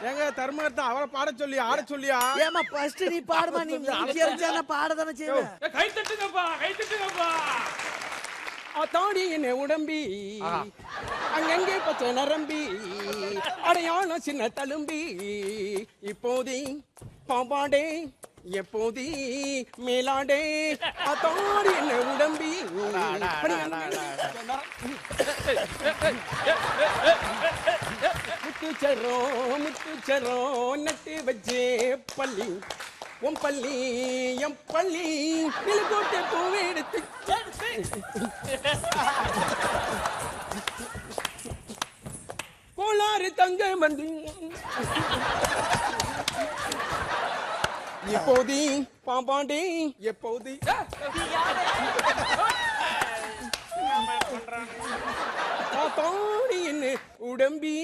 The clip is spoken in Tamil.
ஏங்க தர்மகர்த்தா அவரை பாட சொல்லி ஆட சொல்லியா? ஏமா ஃபர்ஸ்ட் நீ பாடுமா, நீ மூஞ்சி அடிச்சா பாட தானே செய்வேன். கை தட்டுங்கப்பா, கை தட்டுங்கப்பா. அத்தாடி என்ன உடம்பி அங்கங்கே பச்சை நரம்பி அடையாளம் சின்ன தழும்பி இப்போதி பாம்பாடே எப்போதி மேலாடே அத்தாடி என்ன உடம்பி முத்துச்சரோ நட்டு வச்சே பள்ளி உன் பள்ளி எம் பள்ளி நிலக்கோட்டை பூவை எடுத்து கோளாறு தங்க வந்து எப்போதி பாம்பாண்டே எப்போதி என்ன உடம்பி